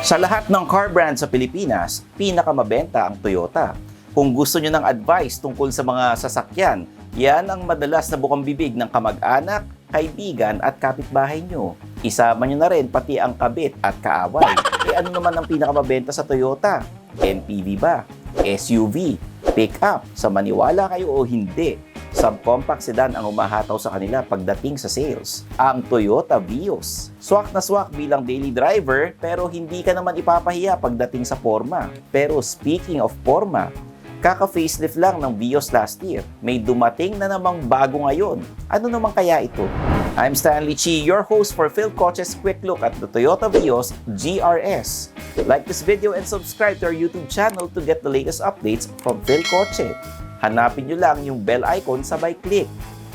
Sa lahat ng car brand sa Pilipinas, pinakamabenta ang Toyota. Kung gusto nyo ng advice tungkol sa mga sasakyan, yan ang madalas na bukang bibig ng kamag-anak, kaibigan at kapitbahay nyo. Isama nyo na rin pati ang kabit at kaaway. Ano naman ang pinakamabenta sa Toyota? MPV ba? SUV? Pick-up? Sa maniwala kayo o hindi? Subcompact sedan ang umahataw sa kanila pagdating sa sales. Ang Toyota Vios. Swak na swak bilang daily driver pero hindi ka naman ipapahiya pagdating sa forma. Pero speaking of forma, kaka-facelift lang ng Vios last year. May dumating na namang bago ngayon. Ano naman kaya ito? I'm Stanley Chi, your host for Phil Coche's Quick Look at the Toyota Vios GRS. Like this video and subscribe to our YouTube channel to get the latest updates from Phil Coche. Hanapin nyo lang yung bell icon sabay click.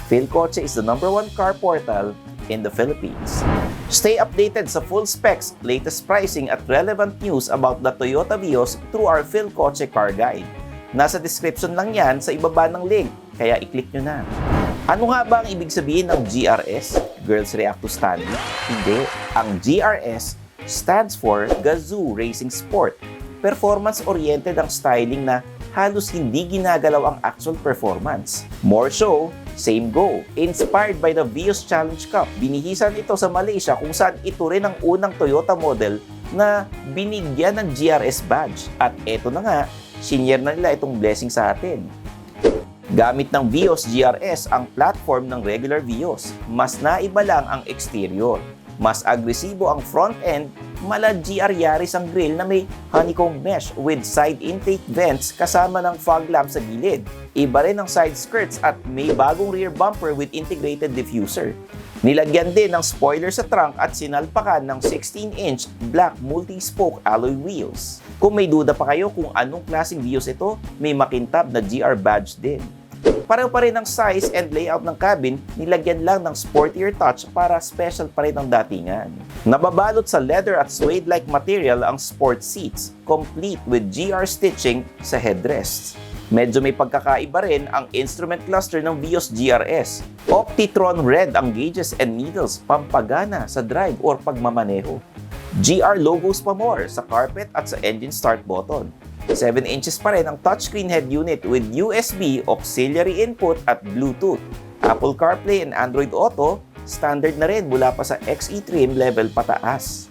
Phil Coche is the #1 car portal in the Philippines. Stay updated sa full specs, latest pricing at relevant news about the Toyota Vios through our Phil Coche car guide. Nasa description lang yan sa ibaba ng link, kaya i-click nyo na. Ano nga ba ang ibig sabihin ng GRS? Girls react to Stanley? Hindi. Ang GRS stands for Gazoo Racing Sport. Performance-oriented ang styling na halos hindi ginagalaw ang actual performance. More show, same go. Inspired by the Vios Challenge Cup, binihisan ito sa Malaysia kung saan ito rin ang unang Toyota model na binigyan ng GRS badge. At eto na nga, senior na nila itong blessing sa atin. Gamit ng Vios GRS ang platform ng regular Vios. Mas naiba lang ang exterior. Mas agresibo ang front end, mala GR Yaris ang grille na may honeycomb mesh with side intake vents kasama ng fog lamp sa gilid. Iba rin ang side skirts at may bagong rear bumper with integrated diffuser. Nilagyan din ng spoiler sa trunk at sinalpakan ng 16-inch black multi-spoke alloy wheels. Kung may duda pa kayo kung anong klaseng Vios ito, may makintab na GR badge din. Pareho pa rin ang size and layout ng cabin, nilagyan lang ng sportier touch para special pa rin ang datingan. Nababalot sa leather at suede-like material ang sport seats, complete with GR stitching sa headrests. Medyo may pagkakaiba rin ang instrument cluster ng Vios GRS. Optitron red ang gauges and needles, pampagana sa drive or pagmamaneho. GR logos pa more sa carpet at sa engine start button. 7 inches pa rin ang touchscreen head unit with USB, auxiliary input at Bluetooth. Apple CarPlay and Android Auto, standard na rin mula pa sa XE trim level pataas.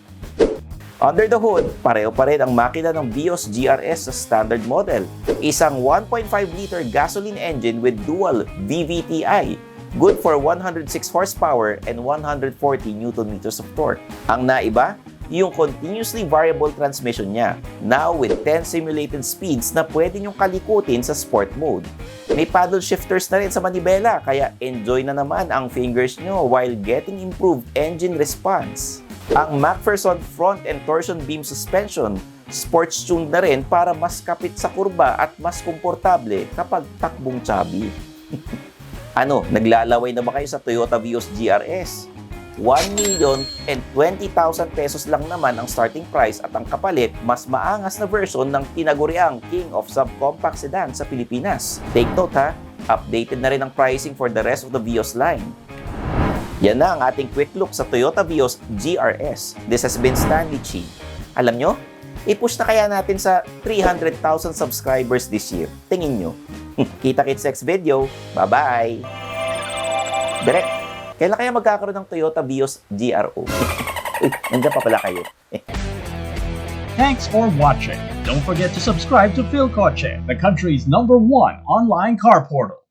Under the hood, pareho pa rin ang makina ng Vios GRS sa standard model. Isang 1.5-liter gasoline engine with dual VVTi, good for 106 horsepower and 140 Nm of torque. Ang naiba, yung continuously variable transmission niya, now with 10 simulated speeds na pwede nyong kalikutin sa sport mode. May paddle shifters na rin sa manibela, kaya enjoy na naman ang fingers nyo while getting improved engine response. Ang McPherson front and torsion beam suspension, sports tuned na rin para mas kapit sa kurba at mas komportable kapag takbong chubby. Ano, naglalaway na ba kayo sa Toyota Vios GRS? 1,020,000 pesos lang naman ang starting price at ang kapalit, mas maangas na version ng tinaguriang King of Subcompact Sedan sa Pilipinas. Take note ha, updated na rin ang pricing for the rest of the Vios line. Yan na ang ating quick look sa Toyota Vios GRS. This has been Stanley Chi. Alam nyo, i-push na kaya natin sa 300,000 subscribers this year. Tingin nyo. Kita-kits next video. Bye-bye! Direct! Kailan kaya magkakaroon ng Toyota Vios GRO? Uy, nandiyan pa pala kayo. Thanks for watching. Don't forget to subscribe to Phil Coche, the country's #1 online car portal.